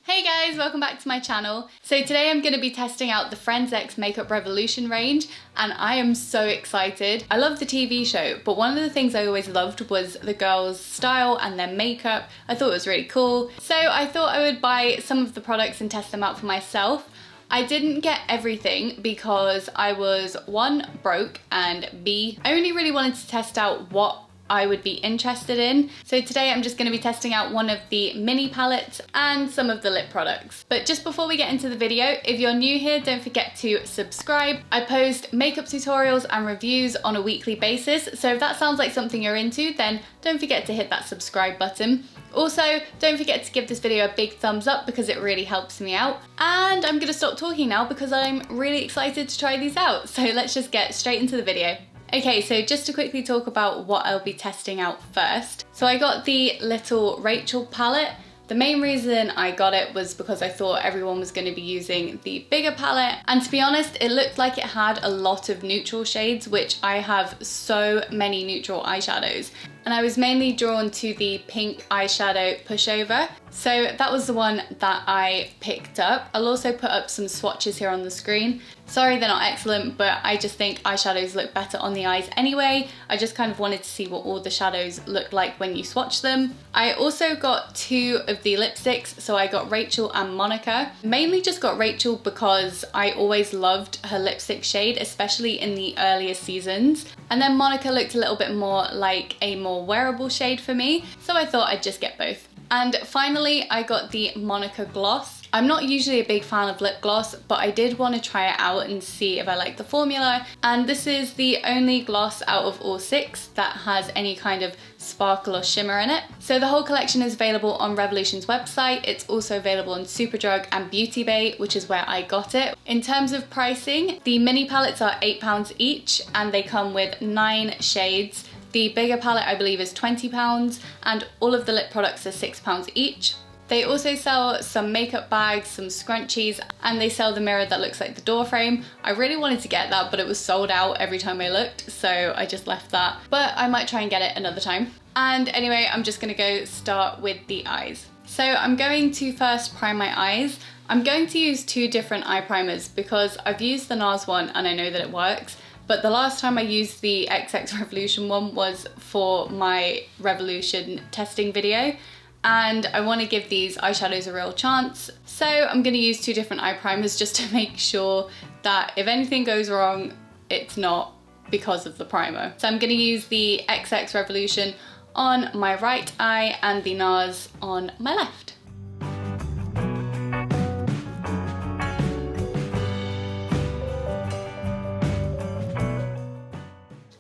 Hey guys, welcome back to my channel. So today I'm going to be testing out the Friends X Makeup Revolution range and I am so excited. I love the TV show, but one of the things I always loved was the girls' style and their makeup. I thought it was really cool. So I thought I would buy some of the products and test them out for myself. I didn't get everything because I was one, broke, and B, I only really wanted to test out what I would be interested in. So today I'm just going to be testing out one of the mini palettes and some of the lip products. But just before we get into the video, if you're new here, don't forget to subscribe. I post makeup tutorials and reviews on a weekly basis, so if that sounds like something you're into, then don't forget to hit that subscribe button. Also, don't forget to give this video a big thumbs up because it really helps me out. And I'm going to stop talking now because I'm really excited to try these out. So let's just get straight into the video. Okay, so just to quickly talk about what I'll be testing out first. So I got the little Rachel palette. The main reason I got it was because I thought everyone was going to be using the bigger palette, and to be honest, it looked like it had a lot of neutral shades, which I have so many neutral eyeshadows, and I was mainly drawn to the pink eyeshadow pushover, so that was the one that I picked up. I'll also put up some swatches here on the screen. Sorry they're not excellent, but I just think eyeshadows look better on the eyes anyway. I just kind of wanted to see what all the shadows look like when you swatch them. I also got two of the lipsticks, so I got Rachel and Monica. Mainly just got Rachel because I always loved her lipstick shade, especially in the earlier seasons. And then Monica looked a little bit more like a more wearable shade for me, so I thought I'd just get both. And finally, I got the Monica gloss. I'm not usually a big fan of lip gloss, but I did want to try it out and see if I like the formula. And this is the only gloss out of all 6 that has any kind of sparkle or shimmer in it. So the whole collection is available on Revolution's website. It's also available on Superdrug and Beauty Bay, which is where I got it. In terms of pricing, the mini palettes are £8 each and they come with 9 shades. The bigger palette I believe is £20 and all of the lip products are £6 each. They also sell some makeup bags, some scrunchies, and they sell the mirror that looks like the door frame. I really wanted to get that, but it was sold out every time I looked, so I just left that. But I might try and get it another time. And anyway, I'm just gonna go start with the eyes. So I'm going to first prime my eyes. I'm going to use 2 different eye primers because I've used the Nars one and I know that it works. But the last time I used the XX Revolution one was for my Revolution testing video. And I want to give these eyeshadows a real chance. So I'm going to use 2 different eye primers just to make sure that if anything goes wrong, it's not because of the primer. So I'm going to use the XX Revolution on my right eye and the Nars on my left.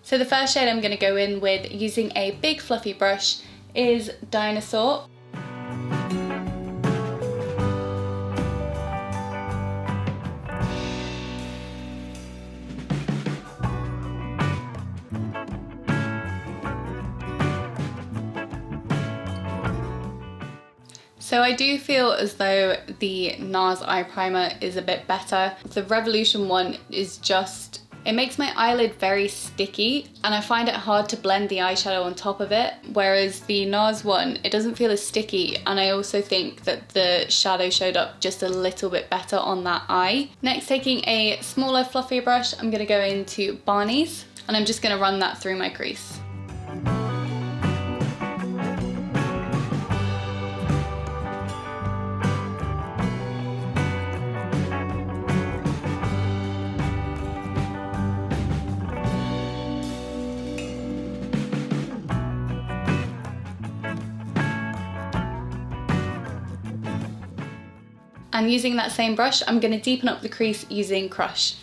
So the first shade I'm going to go in with using a big fluffy brush is Dinosaur. So I do feel as though the Nars eye primer is a bit better. The Revolution one is just, it makes my eyelid very sticky and I find it hard to blend the eyeshadow on top of it, whereas the Nars one, it doesn't feel as sticky, and I also think that the shadow showed up just a little bit better on that eye. Next, taking a smaller fluffy brush, I'm going to go into Barney's and I'm just going to run that through my crease. And using that same brush, I'm going to deepen up the crease using Crush.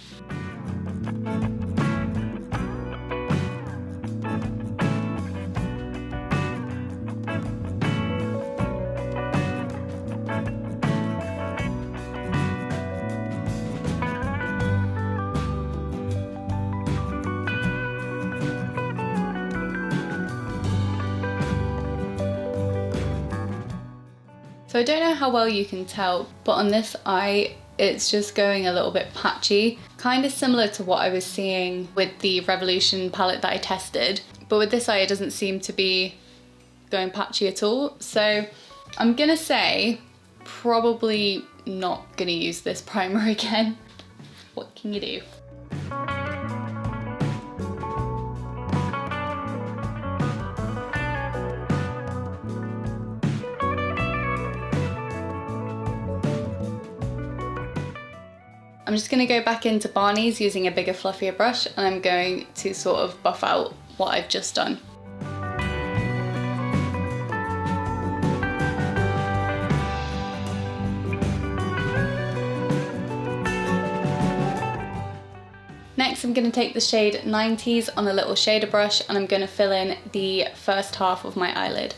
So I don't know how well you can tell, but on this eye, it's just going a little bit patchy. Kind of similar to what I was seeing with the Revolution palette that I tested, but with this eye, it doesn't seem to be going patchy at all. So I'm gonna say probably not gonna use this primer again. What can you do? I'm just going to go back into Barney's using a bigger, fluffier brush, and I'm going to sort of buff out what I've just done. Next, I'm going to take the shade 90s on a little shader brush, and I'm going to fill in the first half of my eyelid.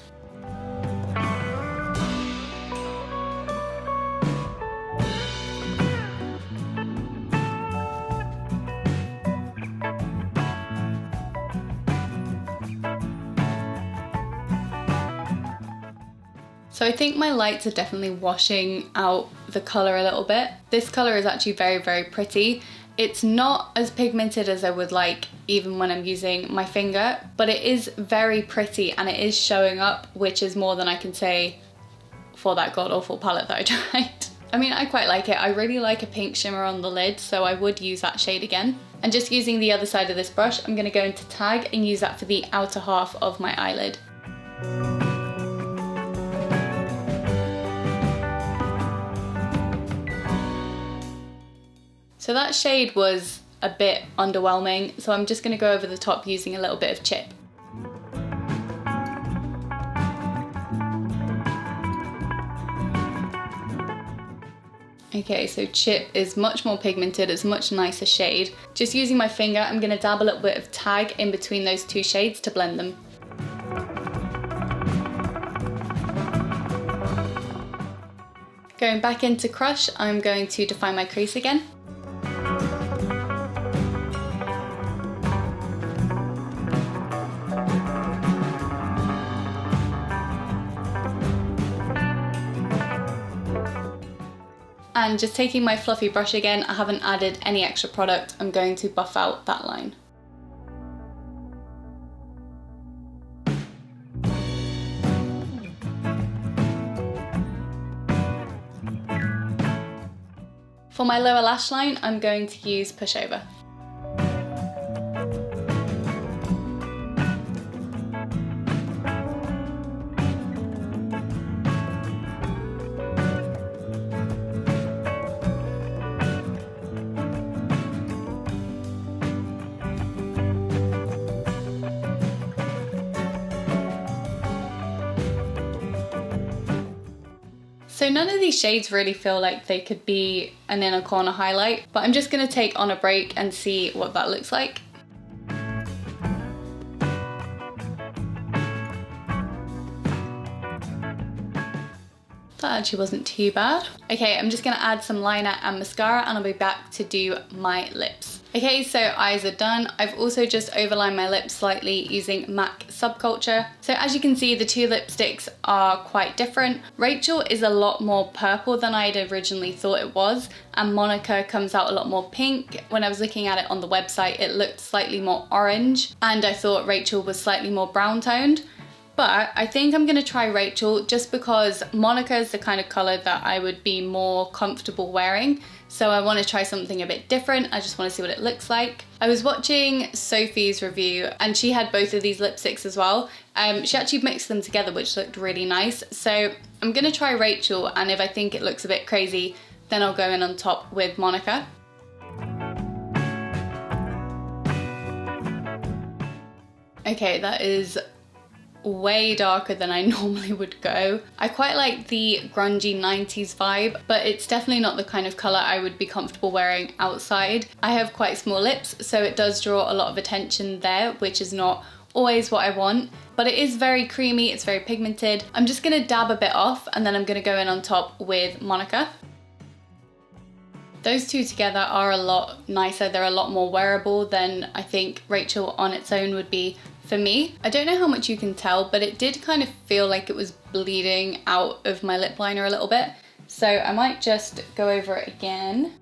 So I think my lights are definitely washing out the colour a little bit. This colour is actually very, very pretty. It's not as pigmented as I would like even when I'm using my finger, but it is very pretty and it is showing up, which is more than I can say for that god-awful palette that I tried. I mean, I quite like it. I really like a pink shimmer on the lid, so I would use that shade again. And just using the other side of this brush, I'm going to go into Tag and use that for the outer half of my eyelid. So that shade was a bit underwhelming, so I'm just going to go over the top using a little bit of Chip. Okay, so Chip is much more pigmented, it's a much nicer shade. Just using my finger, I'm going to dab a little bit of Tag in between those two shades to blend them. Going back into Crush, I'm going to define my crease again. And just taking my fluffy brush again, I haven't added any extra product, I'm going to buff out that line. For my lower lash line, I'm going to use Pushover. So none of these shades really feel like they could be an inner corner highlight, but I'm just going to take On a Break and see what that looks like. That actually wasn't too bad. Okay, I'm just going to add some liner and mascara and I'll be back to do my lips. Okay, so eyes are done. I've also just overlined my lips slightly using MAC Subculture. So as you can see, the two lipsticks are quite different. Rachel is a lot more purple than I'd originally thought it was, and Monica comes out a lot more pink. When I was looking at it on the website, it looked slightly more orange, and I thought Rachel was slightly more brown toned. But I think I'm going to try Rachel just because Monica is the kind of colour that I would be more comfortable wearing. So I want to try something a bit different. I just want to see what it looks like. I was watching Sophie's review and she had both of these lipsticks as well. She actually mixed them together, which looked really nice. So I'm going to try Rachel, and if I think it looks a bit crazy, then I'll go in on top with Monica. Okay, that is way darker than I normally would go. I quite like the grungy 90s vibe, but it's definitely not the kind of colour I would be comfortable wearing outside. I have quite small lips, so it does draw a lot of attention there, which is not always what I want, but it is very creamy, it's very pigmented. I'm just going to dab a bit off and then I'm going to go in on top with Monica. Those two together are a lot nicer, they're a lot more wearable than I think Rachel on its own would be for me. I don't know how much you can tell, but it did kind of feel like it was bleeding out of my lip liner a little bit. So I might just go over it again.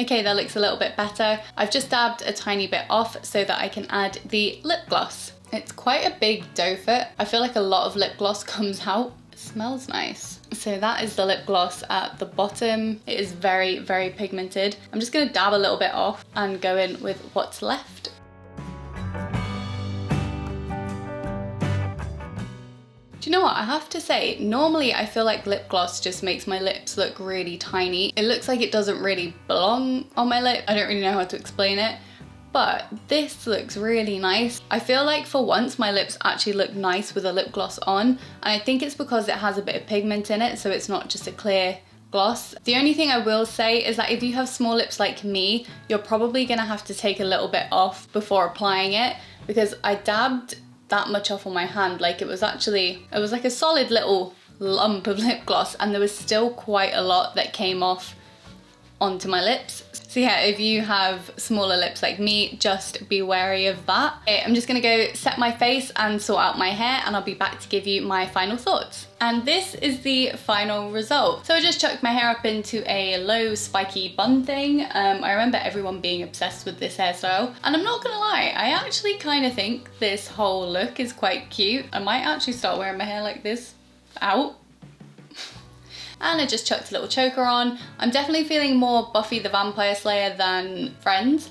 Okay, that looks a little bit better. I've just dabbed a tiny bit off so that I can add the lip gloss. It's quite a big doe foot. I feel like a lot of lip gloss comes out. It smells nice. So that is the lip gloss at the bottom. It is very, very pigmented. I'm just gonna dab a little bit off and go in with what's left. Do you know what? I have to say, normally I feel like lip gloss just makes my lips look really tiny. It looks like it doesn't really belong on my lip. I don't really know how to explain it, but this looks really nice. I feel like for once my lips actually look nice with a lip gloss on, and I think it's because it has a bit of pigment in it, so it's not just a clear gloss. The only thing I will say is that if you have small lips like me, you're probably gonna have to take a little bit off before applying it, because I dabbed that much off on my hand. Like it was like a solid little lump of lip gloss, and there was still quite a lot that came off onto my lips. So yeah, if you have smaller lips like me, just be wary of that. Okay, I'm just gonna go set my face and sort out my hair, and I'll be back to give you my final thoughts. And this is the final result. So I just chucked my hair up into a low spiky bun thing. I remember everyone being obsessed with this hairstyle, and I'm not gonna lie, I actually kind of think this whole look is quite cute. I might actually start wearing my hair like this out. And I just chucked a little choker on. I'm definitely feeling more Buffy the Vampire Slayer than Friends,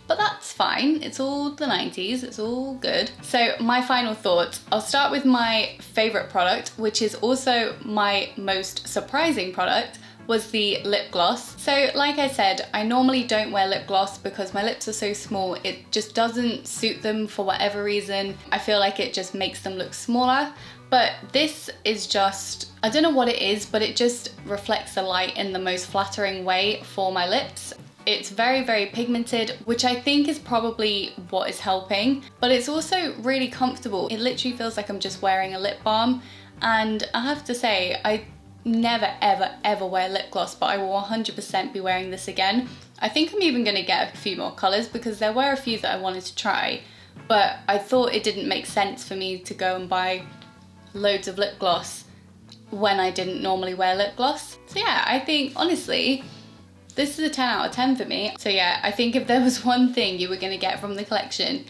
but that's fine. It's all the 90s, it's all good. So my final thoughts, I'll start with my favorite product, which is also my most surprising product, was the lip gloss. So like I said, I normally don't wear lip gloss because my lips are so small, it just doesn't suit them for whatever reason. I feel like it just makes them look smaller. But this is just, I don't know what it is, but it just reflects the light in the most flattering way for my lips. It's very, very pigmented, which I think is probably what is helping, but it's also really comfortable. It literally feels like I'm just wearing a lip balm. And I have to say, I never, ever, ever wear lip gloss, but I will 100% be wearing this again. I think I'm even gonna get a few more colors because there were a few that I wanted to try, but I thought it didn't make sense for me to go and buy loads of lip gloss when I didn't normally wear lip gloss. So yeah, I think honestly, this is a 10 out of 10 for me. So yeah, I think if there was one thing you were gonna get from the collection,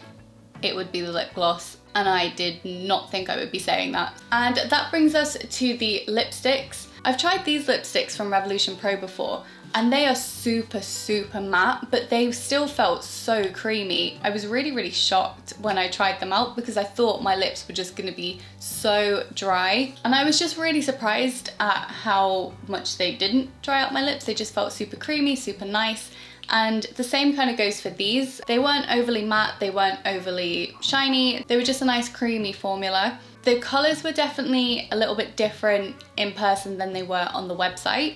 it would be the lip gloss. And I did not think I would be saying that. And that brings us to the lipsticks. I've tried these lipsticks from Revolution Pro before, and they are super, super matte, but they still felt so creamy. I was really, really shocked when I tried them out because I thought my lips were just gonna be so dry. And I was just really surprised at how much they didn't dry out my lips. They just felt super creamy, super nice. And the same kind of goes for these. They weren't overly matte, they weren't overly shiny. They were just a nice creamy formula. The colors were definitely a little bit different in person than they were on the website,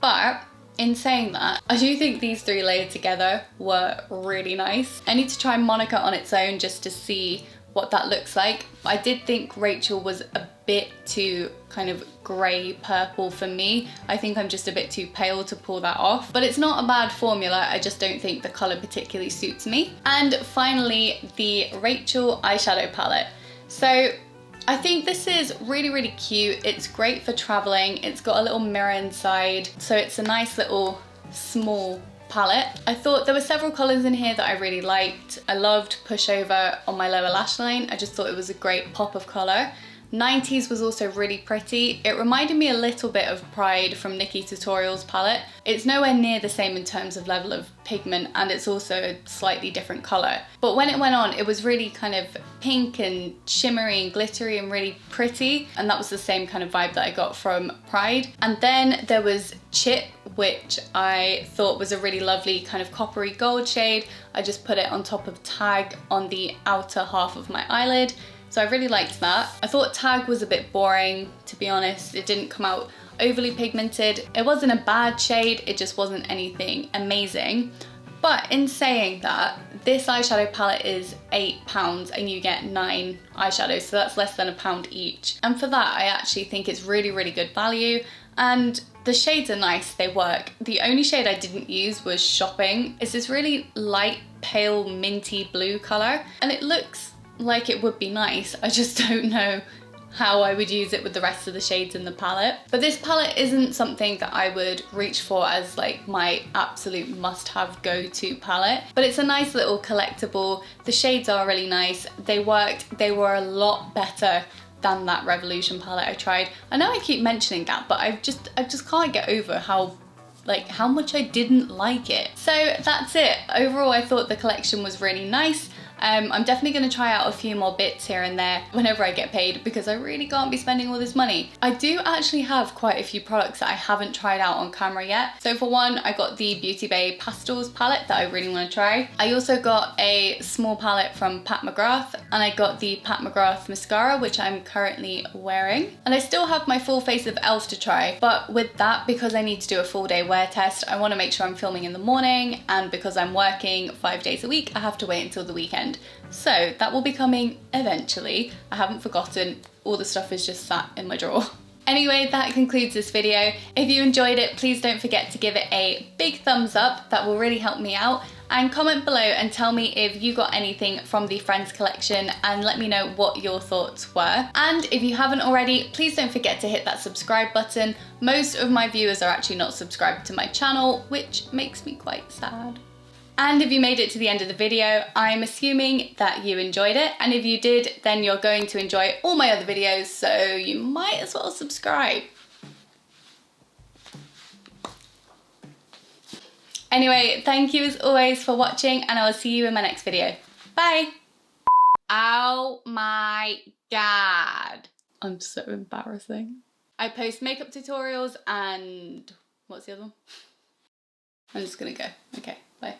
but in saying that, I do think these three layered together were really nice. I need to try Monica on its own just to see what that looks like. I did think Rachel was a bit too kind of grey purple for me. I think I'm just a bit too pale to pull that off, but it's not a bad formula. I just don't think the colour particularly suits me. And finally, the Rachel eyeshadow palette. So I think this is really, really cute. It's great for traveling. It's got a little mirror inside, so it's a nice little small palette. I thought there were several colours in here that I really liked. I loved Pushover on my lower lash line. I just thought it was a great pop of colour. 90s was also really pretty. It reminded me a little bit of Pride from Nikki Tutorial's palette. It's nowhere near the same in terms of level of pigment, and it's also a slightly different colour. But when it went on, it was really kind of pink and shimmery and glittery and really pretty, and that was the same kind of vibe that I got from Pride. And then there was Chip, which I thought was a really lovely kind of coppery gold shade. I just put it on top of Tag on the outer half of my eyelid. So I really liked that. I thought Tag was a bit boring, to be honest. It didn't come out overly pigmented. It wasn't a bad shade, it just wasn't anything amazing. But in saying that, this eyeshadow palette is £8 and you get 9 eyeshadows, so that's less than £1 each. And for that, I actually think it's really, really good value. And the shades are nice, they work. The only shade I didn't use was Shopping. It's this really light, pale, minty blue colour, and it looks like it would be nice. I just don't know how I would use it with the rest of the shades in the palette. But this palette isn't something that I would reach for as like my absolute must-have go-to palette, but it's a nice little collectible. The shades are really nice. They worked. They were a lot better than that Revolution palette I tried. I know I keep mentioning that, but I just can't get over how much I didn't like it. So that's it. Overall, I thought the collection was really nice. I'm definitely going to try out a few more bits here and there whenever I get paid, because I really can't be spending all this money. I do actually have quite a few products that I haven't tried out on camera yet. So for one, I got the Beauty Bay Pastels palette that I really want to try. I also got a small palette from Pat McGrath, and I got the Pat McGrath mascara, which I'm currently wearing. And I still have my full face of e.l.f. to try, but with that, because I need to do a full day wear test, I want to make sure I'm filming in the morning, and because I'm working 5 days a week, I have to wait until the weekend. So that will be coming eventually. I haven't forgotten, all the stuff is just sat in my drawer. Anyway, that concludes this video. If you enjoyed it, please don't forget to give it a big thumbs up. That will really help me out. And comment below and tell me if you got anything from the Friends collection, and let me know what your thoughts were. And if you haven't already, please don't forget to hit that subscribe button. Most of my viewers are actually not subscribed to my channel, which makes me quite sad. And if you made it to the end of the video, I'm assuming that you enjoyed it. And if you did, then you're going to enjoy all my other videos, so you might as well subscribe. Anyway, thank you as always for watching, and I will see you in my next video. Bye! Oh my god. I'm so embarrassing. I post makeup tutorials and... what's the other one? I'm just gonna go. Okay, bye.